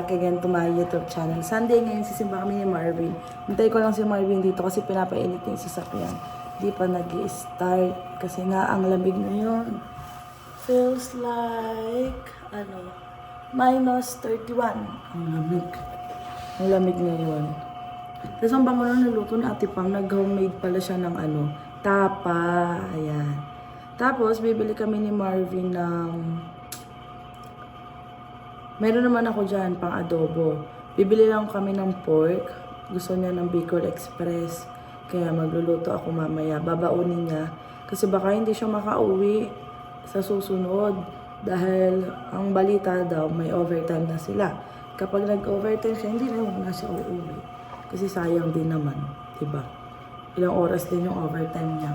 back again to my YouTube channel. Sunday ngayon, sisimba kami ni Marvin. Hintay ko lang si Marvin dito kasi pinapainit yung sasakyan. Di pa nag-i-start kasi nga ang lamig ngayon. Feels like, minus 31. Ang lamig. Ang lamig ngayon. Tapos ang bango na naluto na Ate Pam, nag-homemade pala siya ng tapa. Ayan. Tapos, bibili kami ni Marvin ng... Meron naman ako dyan, pang adobo. Bibili lang kami ng pork. Gusto niya ng Bicol Express. Kaya magluluto ako mamaya. Babaunin niya. Kasi baka hindi siya makauwi sa susunod. Dahil ang balita daw, may overtime na sila. Kapag nag-overtime siya, hindi naman na siya uuwi. Kasi sayang din naman. Diba? Ilang oras din yung overtime niya.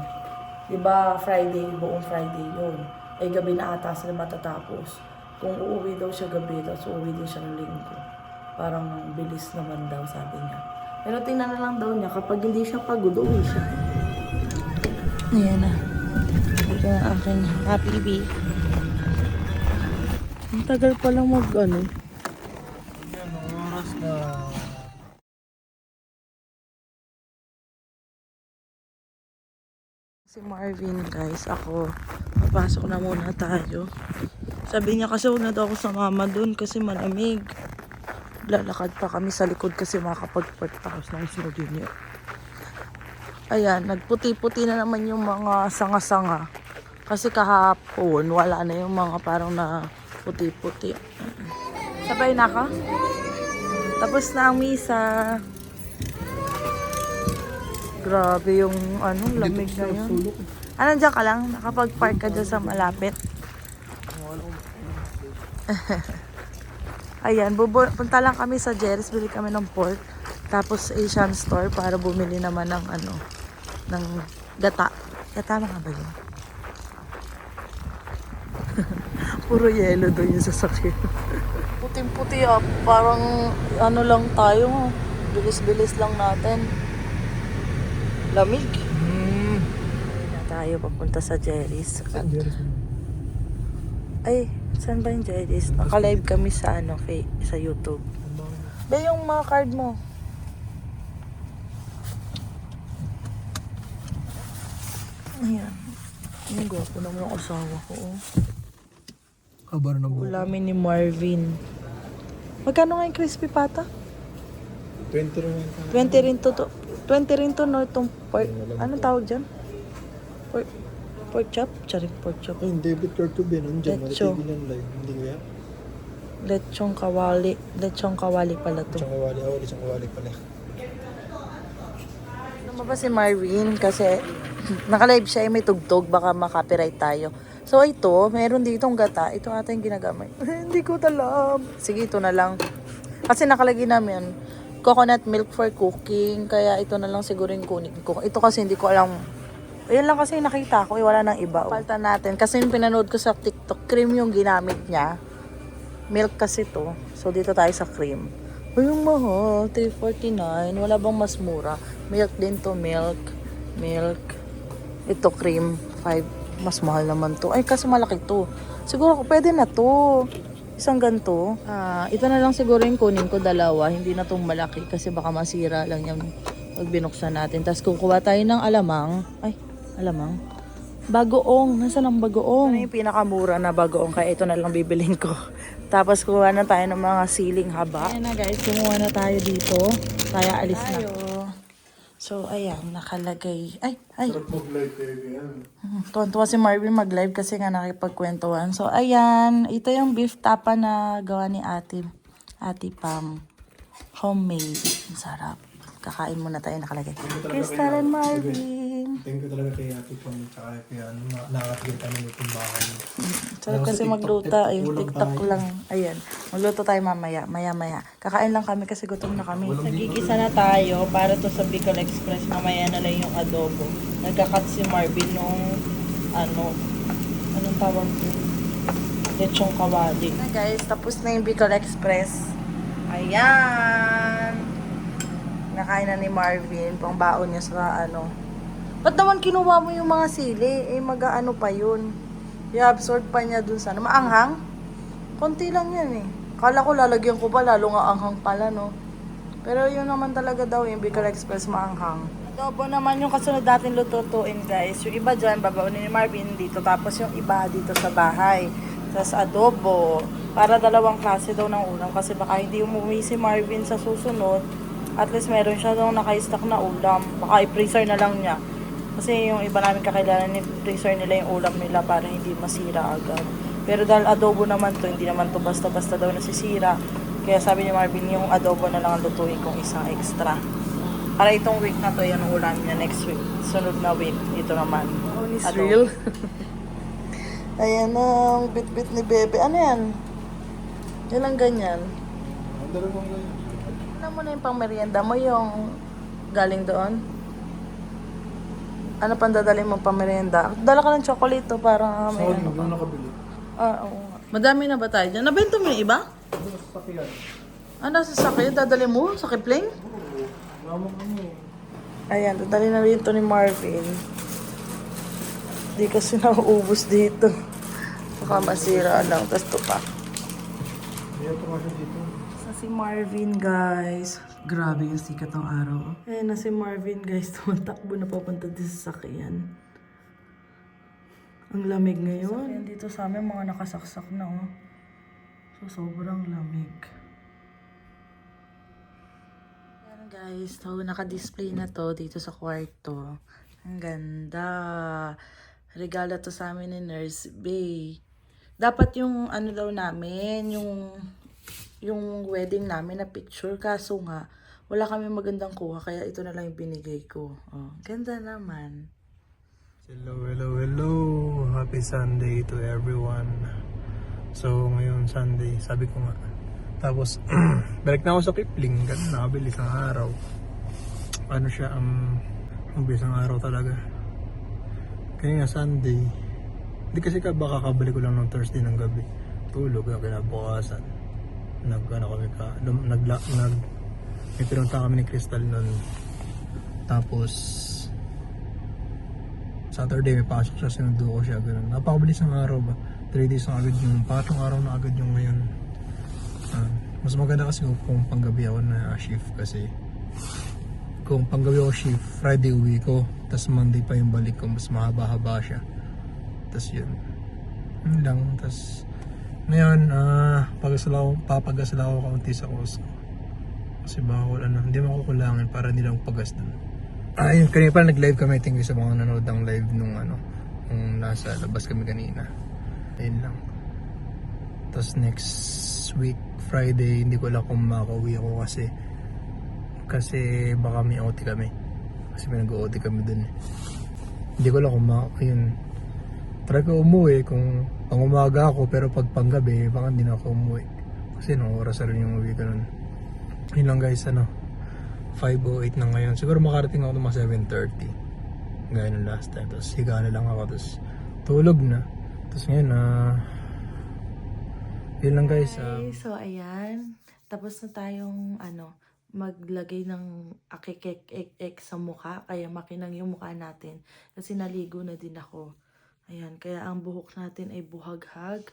Diba Friday, buong Friday yun. Eh gabi na ata sila matatapos. Kung uuwi daw siya gabi, tapos uuwi din siya ng linggo. Parang bilis naman daw, sabi niya. Pero tingnan na lang daw niya, kapag hindi siya pagod, uuwi siya. Ayan na. Ito na aking happy bee. Ang tagal palang mag-ano. Anong oras na? Si Marvin, guys, ako, papasok na muna tayo. Sabi niya kasi huwag na daw ako sa mama dun kasi malamig. Lalakad pa kami sa likod kasi makakapag-park tapos ng snow junior. Ayan, nagputi-puti na naman yung mga sanga-sanga. Kasi kahapon, wala na yung mga parang na puti-puti. Sabay na ka? Tapos na ang misa. Grabe yung lamig na yun. Diyan ka lang? Nakapag-park ka dyan sa malapit? Ayan, punta lang kami sa Jerry's, bili kami ng pork. Tapos Asian store para bumili naman ng ng gata. Gata na nga ba yun? Puro yelo doon yung sasakyan. Puting-puti parang lang tayo. Bilis-bilis lang natin. Lamig. Hindi na tayo papunta sa Jerry's. Ay, saan ba yung Jerry's? Naka-live kami sa sa YouTube. Ba yung mga card mo? Ayan. Ang gwapo naman ang asawa ko. Kabar na buko. Ulamin ni Marvin. Magkano nga yung crispy pata? 20 rin. 20 rin to. 20 rin to, no? Itong pork. Anong tawag dyan? Pork chop? Charing pork chop. Ay, debit card ko ba nun dyan? Lecho. Mali TV lang live. Hindi ko yan. Lechong kawali. Lechong kawali pala to. Lechong kawali. Oh, lechong kawali pala. Lumabas si Marvin kasi naka-live siya may tugtog. Baka makapiright tayo. So ito, meron ditong gata. Ito ata yung ginagamay. Hindi ko alam. Sige, ito na lang. Kasi nakalagay namin coconut milk for cooking. Kaya ito na lang siguro yung kunin ko. Ito kasi hindi ko alam. Ayan lang kasi nakita ko. Wala nang iba. Palta natin. Kasi yung pinanood ko sa TikTok, cream yung ginamit niya. Milk kasi to. So dito tayo sa cream. Ay, yung mahal. $3.49. Wala bang mas mura? Milk din to. Milk. Ito cream. 5. Mas mahal naman to. Ay, kasi malaki to. Siguro pwede na to. Isang ganito. Ito na lang siguro yung kunin ko, dalawa. Hindi na tong malaki kasi baka masira lang yung pag binuksan natin. Tapos kukuha tayo ng alamang. Ay, alamang. Bagoong. Nasaan ang bagoong? Ito na yung pinakamura na bagoong. Kaya ito na lang bibilin ko. Tapos kuha na tayo ng mga siling haba. Ayan na guys, kumuha na tayo dito. Kaya alis na. So, ayan, nakalagay. Ay! Sarap mag-live TV yan. Tuwan-tuwa si Marvin mag-live kasi nga nakipagkwentuhan. So, ayan. Ito yung beef tapa na gawa ni Ate Pam. Homemade. Ang sarap. Kakain muna tayo nakalagay. Crystal and Marvin. Thank you talaga kay Ate Pam. Tsaka kay nakakagin kami itong bahay. Sarap kasi magluto. Yung TikTok lang. Ayan. Magluto tayo mamaya. Maya-maya. Kakain lang kami kasi gutom na kami. Nagigisa na tayo para to sa Bicol Express. Mamaya na lang yung adobo. Nagkakat si Marvin nung anong tawag yun? Lechong kawali. Na guys, tapos na yung Bicol Express. Ayan. Nakain na ni Marvin. Pang baon niya sa Ba't naman kinuha mo yung mga sili? Eh, mag-ano pa yun. I-absorb pa niya dun sa maanghang? Konti lang yan eh. Kala ko lalagyan ko pa, lalo nga anghang pala, no? Pero yun naman talaga daw, yung Bicol Express maanghang. Adobo naman yung kasunod natin lututuin, guys. Yung iba dyan, babaunin ni Marvin dito. Tapos yung iba dito sa bahay. Tapos adobo. Para dalawang klase daw ng ulam. Kasi baka hindi umuwi si Marvin sa susunod. At least meron siya daw naka-stock na ulam. Baka i-freezer na lang niya. Kasi yung iba namin kakailangan ni freezer nila yung ulam nila para hindi masira agad. Pero dahil adobo naman to, hindi naman to basta-basta daw nasisira. Kaya sabi ni Marvin, yung adobo na lang ang lutuin kong isang extra. Para itong week na to, yan ang ulam niya next week. Sunod na week, ito naman. Oh, is real. Ayan ang bit-bit ni Bebe. Ano yan? Yan lang ganyan. Ang dalawang ganyan. Ano mo na yung pang merienda mo, yung galing doon? Ano pang dadalhin mo pang merienda? Dala ka ng chocolate to para may Sorry, ano ka. doon nakabili. Oo nga. Madami na ba tayo dyan? Nabento mo yung iba? Doon sa sakyan. Ano sa sakit? Dadali mo? Sa Kipling? Oo. Lamang kami. Ayan, dadali na rin to ni Marvin. Di kasi nauubos dito. Baka masira lang. Tapos ito pa. Kaya ito nga siya dito. Sa si Marvin, guys. Grabe yung sikat ng araw. Ayan na si Marvin, guys. Tumatakbo na papunta dito sa sakyan. Ang lamig ngayon. Sakyan dito sa amin, mga nakasaksak na, oh. So, sobrang lamig. Ayan, guys. So, naka-display na to dito sa kwarto. Ang ganda. Regalo to sa amin ni Nurse Bay. Dapat yung ano daw namin, yung wedding namin na picture. Kaso nga, wala kami magandang kuha. Kaya ito na lang yung binigay ko. Oh, ganda naman. Hello, hello, hello. Happy Sunday to everyone. So, ngayon Sunday, sabi ko nga. Tapos, balik na ako sa Kipling. Ganun, nakabili isang araw. Ano siya, ang isang araw talaga. Kaya nga Sunday, hindi kasi baka kabalik ko lang ng Thursday ng gabi. Tulog na kinabukasan. May pinunta kami ni Crystal nun. Tapos, Saturday may pasok siya, sinundo ko siya, ganun. Napakabilis ng araw ba? 3 days na agad yung, pangatlong araw na agad yung ngayon. Mas maganda kasi kung panggabi ako na shift kasi kung panggabi ako shift, Friday uwi ko, tas Monday pa yung balik ko, mas mahaba-haba siya. Tas yun lang, tas ngayon, papagasala ako kaunti sa Costco. Kasi bawal, hindi makukulangan para hindi lang pagas dun. Ayun, kanina pala nag-live kami. Thank you sa mga nanood ng live nung nasa labas kami kanina. Ayun lang. Tapos next week, Friday, hindi ko alam kung makauwi ako kasi baka may OT kami. Kasi may nag-OT kami dun. Hindi ko alam kung ayun. Try ko umuwi kung pang umaga ako, pero pag panggabi, baka hindi na ako umuwi. Kasi nung oras na rin yung uwi ko nun. Yun lang guys, 5:08 na ngayon. Siguro makarating ako ng mga 7:30. Gaya ng last time. Tapos higa na lang ako. Tapos tulog na. Tapos ngayon, yun lang guys. So, ayan. Tapos na tayong, maglagay ng akik-ek sa mukha. Kaya makinang yung mukha natin. Kasi naligo na din ako. Ayan. Kaya ang buhok natin ay buhaghag.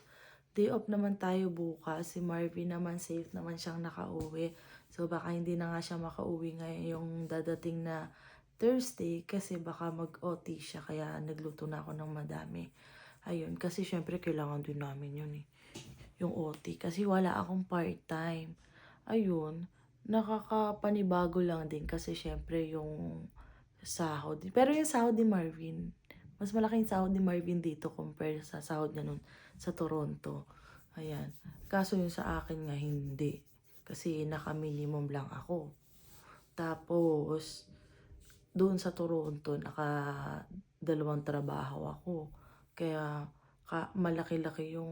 Day off naman tayo bukas. Si Marvin naman, safe naman siyang nakauwi. So, baka hindi na nga siya makauwi ngayon yung dadating na Thursday kasi baka mag-OT siya kaya nagluto na ako ng madami. Ayun, kasi syempre kailangan din namin yun eh. Yung OT kasi wala akong part-time. Ayun, nakakapanibago lang din kasi syempre yung sahod. Pero yung sahod ni Marvin, mas malaking sahod ni Marvin dito compare sa sahod niya nun sa Toronto. Ayan. Kaso yung sa akin nga hindi. Kasi naka-minimum lang ako. Tapos, doon sa Toronto, naka-2 trabaho ako. Kaya, malaki-laki yung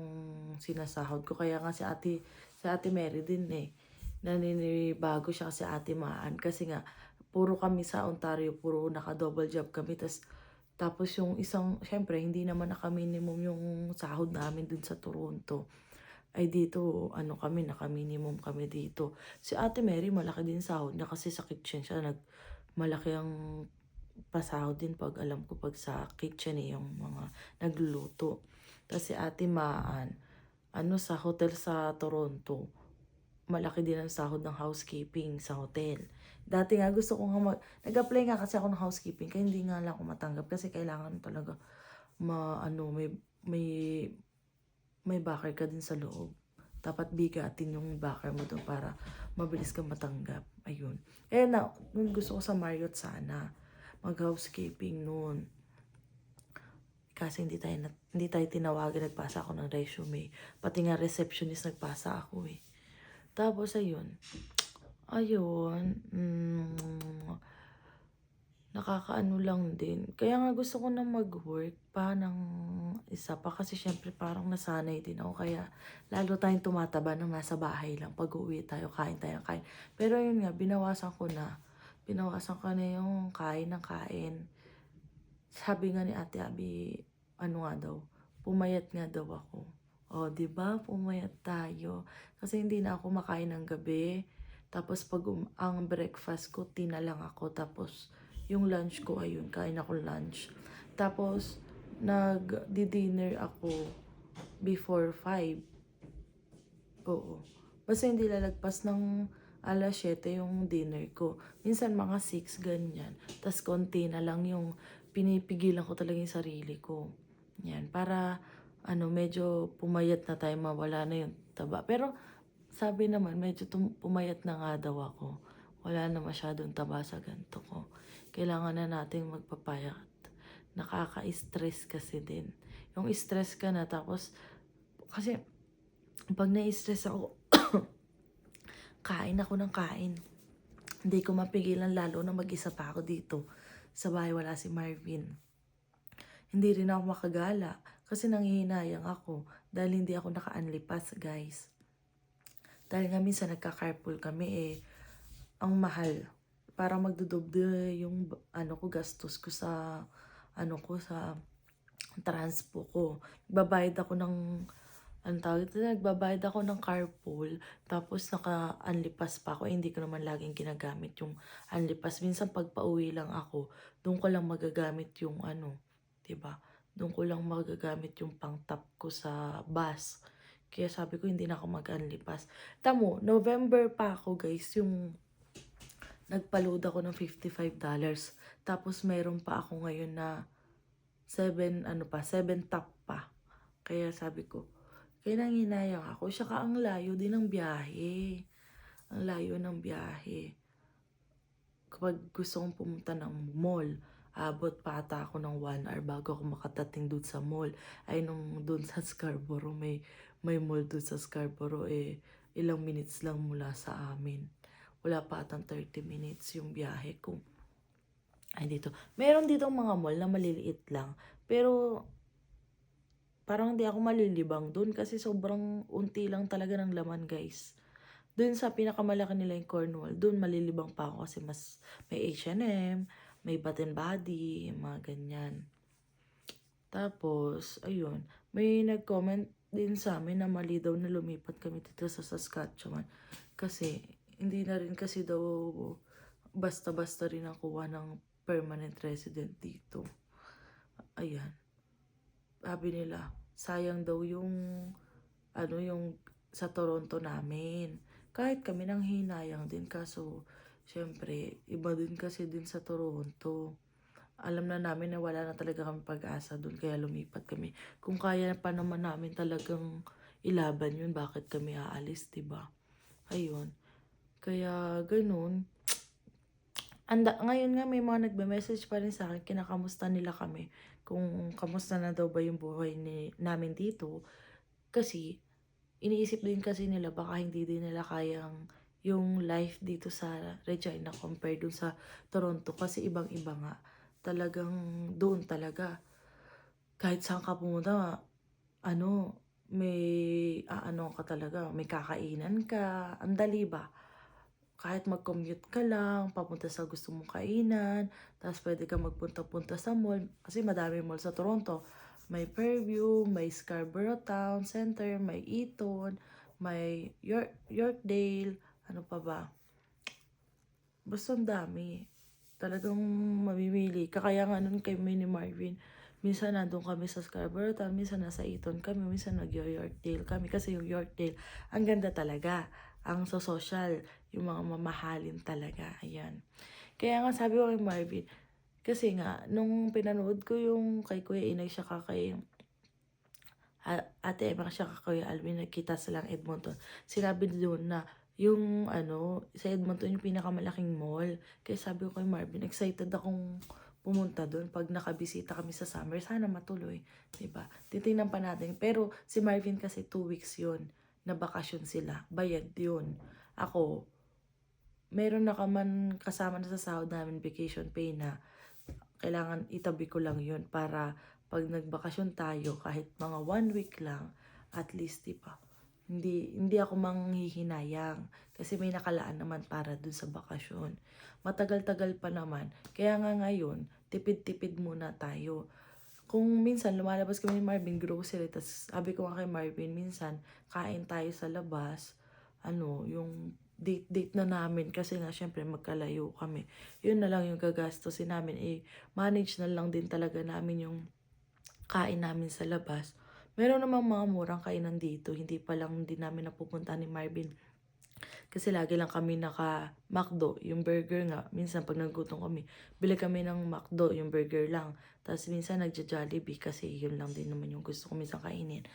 sinasahod ko. Kaya nga si Ate Mary din eh. Naninibago siya kasi Ate Maan. Kasi nga, puro kami sa Ontario, puro naka-double job kami. Tapos yung isang, syempre, hindi naman naka-minimum yung sahod namin dun sa Toronto. Ay dito, kami, naka-minimum kami dito. Si Ate Mary, malaki din sahod niya kasi sa kitchen siya. Malaki ang pasahod din pag alam ko pag sa kitchen yung mga nagluluto. Tapos si Ate Maan, sa hotel sa Toronto, malaki din ang sahod ng housekeeping sa hotel. Dati nga gusto ko nga nag-apply nga kasi ako ng housekeeping kaya hindi nga lang ako matanggap kasi kailangan talaga may may backer ka din sa loob. Dapat bigatin yung backer mo doon para mabilis kang matanggap. Ayun. Eh na, nung gusto ko sa Marriott sana, mag-housekeeping noon. Kasi hindi tayo tinawagan, nagpasa ako ng resume. Pati nga receptionist nagpasa ako eh. Tapos ayun. Nakakaano lang din. Kaya nga gusto ko na mag-work pa ng isa pa kasi syempre parang nasanay din ako. Kaya lalo tayong tumataba nang nasa bahay lang. Pag uwi tayo, kain tayo, kain. Pero yun nga, binawasan ko na. Binawasan ko na yung kain ng kain. Sabi nga ni Ate Abby, ano nga daw, pumayat nga daw ako. O, di ba? Pumayat tayo. Kasi hindi na ako makain ng gabi. Tapos pag ang breakfast ko, tina lang ako. Tapos yung lunch ko, ayun, kain ako lunch. Tapos nag-dinner ako before 5. Oo. Basta hindi lalagpas ng alas 7 yung dinner ko. Minsan mga 6, ganyan. Tapos konti na lang yung pinipigilan ko talaga yung sarili ko. Yan, para medyo pumayat na tayo, mawala na yung taba. Pero sabi naman, medyo pumayat na nga daw ako. Wala na masyadong taba sa ganito ko. Kailangan na natin magpapayat. Nakaka-stress kasi din. Yung stress ka na, tapos, kasi, pag na-stress ako, kain ako ng kain. Hindi ko mapigilan, lalo na mag-isa pa ako dito. Sa bahay wala si Marvin. Hindi rin ako makagala kasi nanghihinayang ako dahil hindi ako naka-unlipas, guys. Dahil nga minsan nagka-carpool kami ang mahal. Para magdudoble yung gastos ko sa sa transpo ko. Nagbabayad ako ng carpool, tapos naka-unlipas pa ako. Hindi ko naman laging ginagamit yung unlipas. Minsan pag pauwi lang ako, doon ko lang magagamit yung 'di ba? Doon ko lang magagamit yung pang-top ko sa bus. Kaya sabi ko hindi na ako mag-unlipas. Tamo, November pa ako, guys, yung nagpa-load ako ng $55. Tapos meron pa ako ngayon na 7 top pa. Kaya sabi ko, kaya nanginayang ako. Saka ang layo din ng biyahe. Ang layo ng biyahe. Kapag gusto kong pumunta ng mall, abot pa ata ako ng 1 hour bago ako makatating doon sa mall. Ay, nung doon sa Scarborough, may mall doon sa Scarborough, ilang minutes lang mula sa amin. Wala pa atang 30 minutes yung biyahe ko. Ay, dito. Meron dito mga mall na maliliit lang. Pero, parang hindi ako malilibang doon kasi sobrang unti lang talaga ng laman, guys. Doon sa pinakamalaki nila yung Cornwall, doon malilibang pa ako kasi mas may H&M, may Bath and Body, mga ganyan. Tapos, ayun, may nag-comment din sa amin na mali daw na lumipat kami dito sa Saskatchewan. Kasi, hindi na rin kasi daw basta-basta rin nakuha ng permanent resident dito. Ayan. Sabi nila, sayang daw yung sa Toronto namin. Kahit kami nang hinayang din, kaso syempre, iba din kasi din sa Toronto. Alam na namin na wala na talaga kami pag-asa doon, kaya lumipat kami. Kung kaya pa naman namin talagang ilaban yun, bakit kami aalis, diba? Ayun. Kaya ganun. Ngayon nga may mga nagbe-message pa rin sa akin, kinakamusta nila kami. Kung kamusta na daw ba yung buhay namin dito. Kasi, iniisip din kasi nila baka hindi din nila kayang yung life dito sa Regina compare dun sa Toronto. Kasi ibang-iba nga. Talagang doon talaga. Kahit saan ka pumunta, may ka talaga. May kakainan ka. Ang dali ba? Kahit mag-commute ka lang, papunta sa gusto mong kainan, tapos pwede ka magpunta-punta sa mall, kasi madami mall sa Toronto. May Fairview, may Scarborough Town Center, may Eaton, may Yorkdale, ano pa ba? Basta ang dami. Talagang mamimili. Kaya nga nun kay ni Marvin, minsan nandun kami sa Scarborough Town, minsan nasa Eaton kami, minsan nag-Yorkdale kami. Kasi yung Yorkdale, ang ganda talaga. ang sa social, yung mga mamahalin talaga, ayan. Kaya nga sabi ko kay Marvin, kasi nga, nung pinanood ko yung kay Kuya Inay siya kay Ate Emma siya kay Kuya Alvin, nagkita silang Edmonton. Sinabi doon na yung sa Edmonton yung pinakamalaking mall. Kaya sabi ko kay Marvin, excited akong pumunta doon pag nakabisita kami sa summer. Sana matuloy, 'di ba? Titingnan pa natin. Pero si Marvin kasi 2 weeks yun na bakasyon sila. Bayad yun. Ako, meron na ka man kasama na sa sahod namin vacation pay na kailangan itabi ko lang yun para pag nagbakasyon tayo, kahit mga 1 week lang, at least, diba? Hindi ako manghihinayang kasi may nakalaan naman para dun sa bakasyon. Matagal-tagal pa naman. Kaya nga ngayon, tipid-tipid muna tayo. Kung minsan lumalabas kami ni Marvin grocery, tas sabi ko nga kay Marvin, minsan kain tayo sa labas, yung date na namin kasi nga syempre magkalayo kami. Yun na lang yung gagastusin namin. Manage na lang din talaga namin yung kain namin sa labas. Meron namang mga murang kainan dito. Hindi pa lang din namin napupunta ni Marvin. Kasi lagi lang kami naka-McDo, yung burger nga. Minsan pag nagutom kami, bili kami ng McDo, yung burger lang. Tapos minsan nagja-Jollibee kasi yun lang din naman yung gusto ko minsan kainin.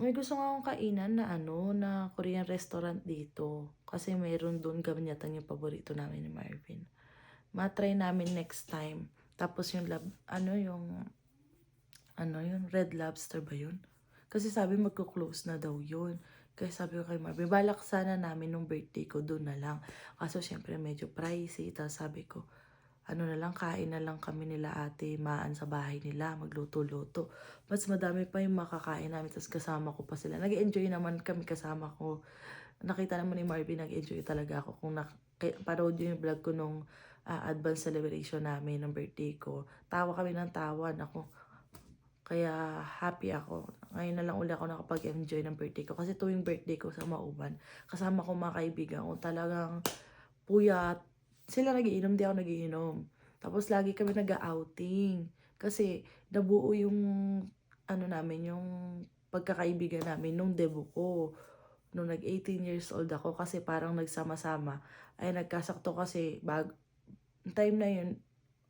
May gusto nga akong kainan na na Korean restaurant dito. Kasi mayroon doon ganyatan yung paborito namin ni Marvin. Ma-try namin next time. Tapos yung yung Red Lobster ba yun? Kasi sabi magko-close na daw yun. Kaya sabi ko kay Marvin, balak sana namin nung birthday ko doon na lang. Kaso syempre medyo pricey. Tapos sabi ko, na lang, kain na lang kami nila ate, maan sa bahay nila, magluto-luto. Mas madami pa yung makakain namin, tapos kasama ko pa sila. Nag-enjoy naman kami kasama ko. Nakita naman ni Marvin, nag-enjoy talaga ako. Kung parood yung vlog ko nung advance celebration namin ng birthday ko. Tawa kami ng tawa, ako. Kaya happy ako. Ngayon na lang uli ako nakapag-enjoy ng birthday ko. Kasi tuwing birthday ko sa Mauban, kasama ko mga kaibigan ko, talagang puyat. Sila nagiinom, di ako nagiinom. Tapos lagi kami nag-outing. Kasi nabuo yung namin, yung pagkakaibigan namin nung debut ko. Nung nag-18 years old ako kasi parang nagsama-sama. Ay nagkasakto kasi time na yun,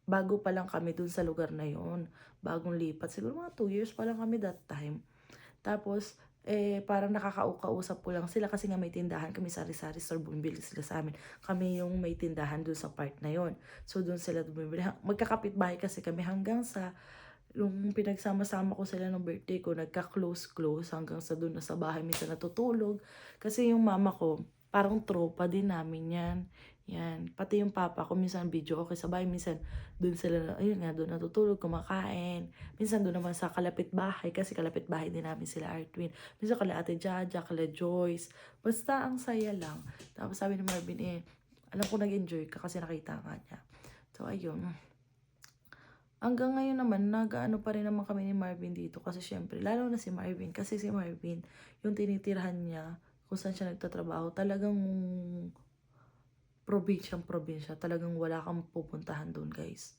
bago pa lang kami dun sa lugar na yun. Bagong lipat. Siguro mga 2 years pa lang kami that time. Tapos, parang nakakausap ko lang sila kasi nga may tindahan kami, sari-sari store, bumibili sila sa amin. Kami yung may tindahan dun sa part na yon. So, dun sila bumibili. Magkakapit-bahay kasi kami hanggang sa nung pinagsama-sama ko sila ng birthday ko, nagka-close hanggang sa dun na sa bahay minsan natutulog. Kasi yung mama ko, parang tropa din namin yan. Yan. Pati yung papa ko, minsan video okay sa bahay, minsan dun sila, ayun nga, dun natutulog, kumakain. Minsan dun naman sa kalapit bahay, kasi kalapit bahay din namin sila Artwin. Minsan kala Ate Jaja, kala Joyce. Basta ang saya lang. Tapos sabi ni Marvin, alam ko nag-enjoy ka kasi nakita nga niya. So, ayun. Hanggang ngayon naman, nag-ano pa rin naman kami ni Marvin dito kasi syempre, lalo na si Marvin. Kasi si Marvin, yung tinitirahan niya, kung saan siya nagtatrabaho, talagang probinsya. Talagang wala kang pupuntahan doon, guys.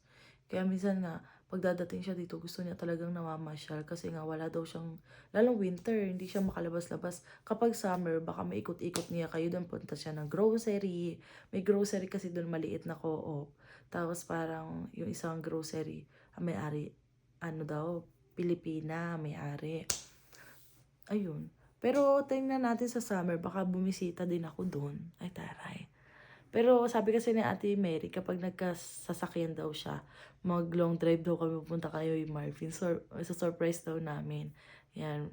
Kaya minsan nga, pagdadating siya dito, gusto niya talagang namamasyal kasi nga wala daw siyang, lalong winter, hindi siya makalabas-labas. Kapag summer, baka maikot-ikot niya kayo doon, punta siya ng grocery. May grocery kasi doon, maliit na co-op. Tapos parang yung isang grocery, may-ari, Pilipina, may-ari. Ayun. Pero tingnan natin sa summer, baka bumisita din ako doon. Ay, taray. Pero sabi kasi ni Ate Mary, kapag nagkasasakyan daw siya, mag-long drive daw kami, pupunta kayo yung Marvin. Sa surprise daw namin. Yan.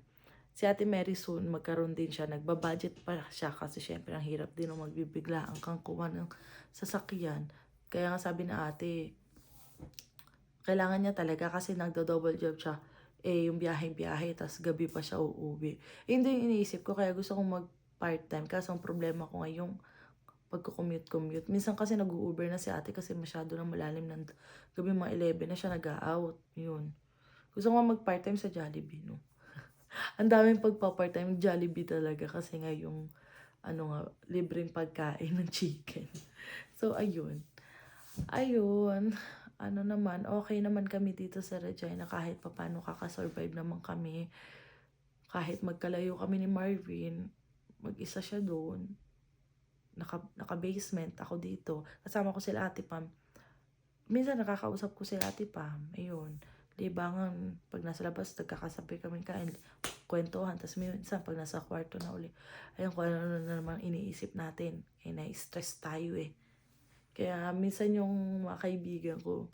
Si Ate Mary soon, magkaroon din siya. Nagbabudget pa siya kasi syempre ang hirap din ng magbibigla ang kangkuha ng sasakyan. Kaya nga sabi na ate, kailangan niya talaga kasi nagdo-double job siya. Yung biyahe-biyahe, tas gabi pa siya uuwi. Hindi yung iniisip ko, kaya gusto kong mag-part-time. Kaso ang problema ko ngayong pagko-commute. Minsan kasi nag-u-Uber na si ate kasi masyado na malalim ng gabi, mga 11 na siya nag-out. Yun. Gusto ko mag-part-time sa Jollibee, no? Ang daming pagpa-part-time Jollibee talaga kasi nga yung libreng pagkain ng chicken. So, ayun. Naman, okay naman kami dito sa Regina kahit paano kakasurvive naman kami. Kahit magkalayo kami ni Marvin, mag-isa siya doon. Naka-basement ako dito. Kasama ko sila Ate Pam. Minsan nakakausap ko sila Ate Pam. Ayun. Libangan, pag nasa labas, nagkakasabay kami kain. Kwentuhan. Tapos minsan, pag nasa kwarto na uli, ayun, kung ano na naman iniisip natin. Eh, na-stress tayo eh. Kaya minsan yung mga kaibigan ko,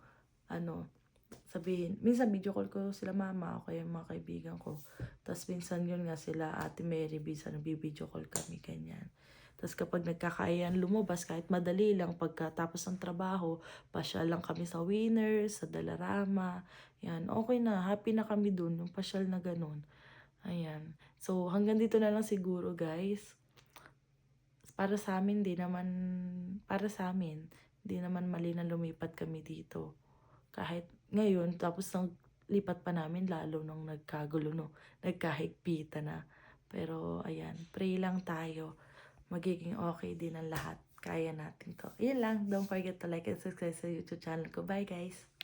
sabihin, minsan video call ko sila mama o kaya yung mga kaibigan ko. Tapos minsan yun nga sila Ate Mary, minsan nag-video call kami, ganyan. Tapos kapag nagkakayaan lumabas, kahit madali lang, pagkatapos ng trabaho, pasyal lang kami sa Winners, sa Dalarama. Yan, okay na, happy na kami dun, yung pasyal na ganun. Ayan. So, hanggang dito na lang siguro, guys. Para sa amin, di naman mali na lumipat kami dito. Kahit ngayon, tapos nang lipat pa namin, lalo nung nagkagulo, no? Nagkahigpitan na. Pero, ayan, pray lang tayo. Magiging okay din ang lahat. Kaya natin to. Yun lang. Don't forget to like and subscribe sa YouTube channel ko. Bye, guys!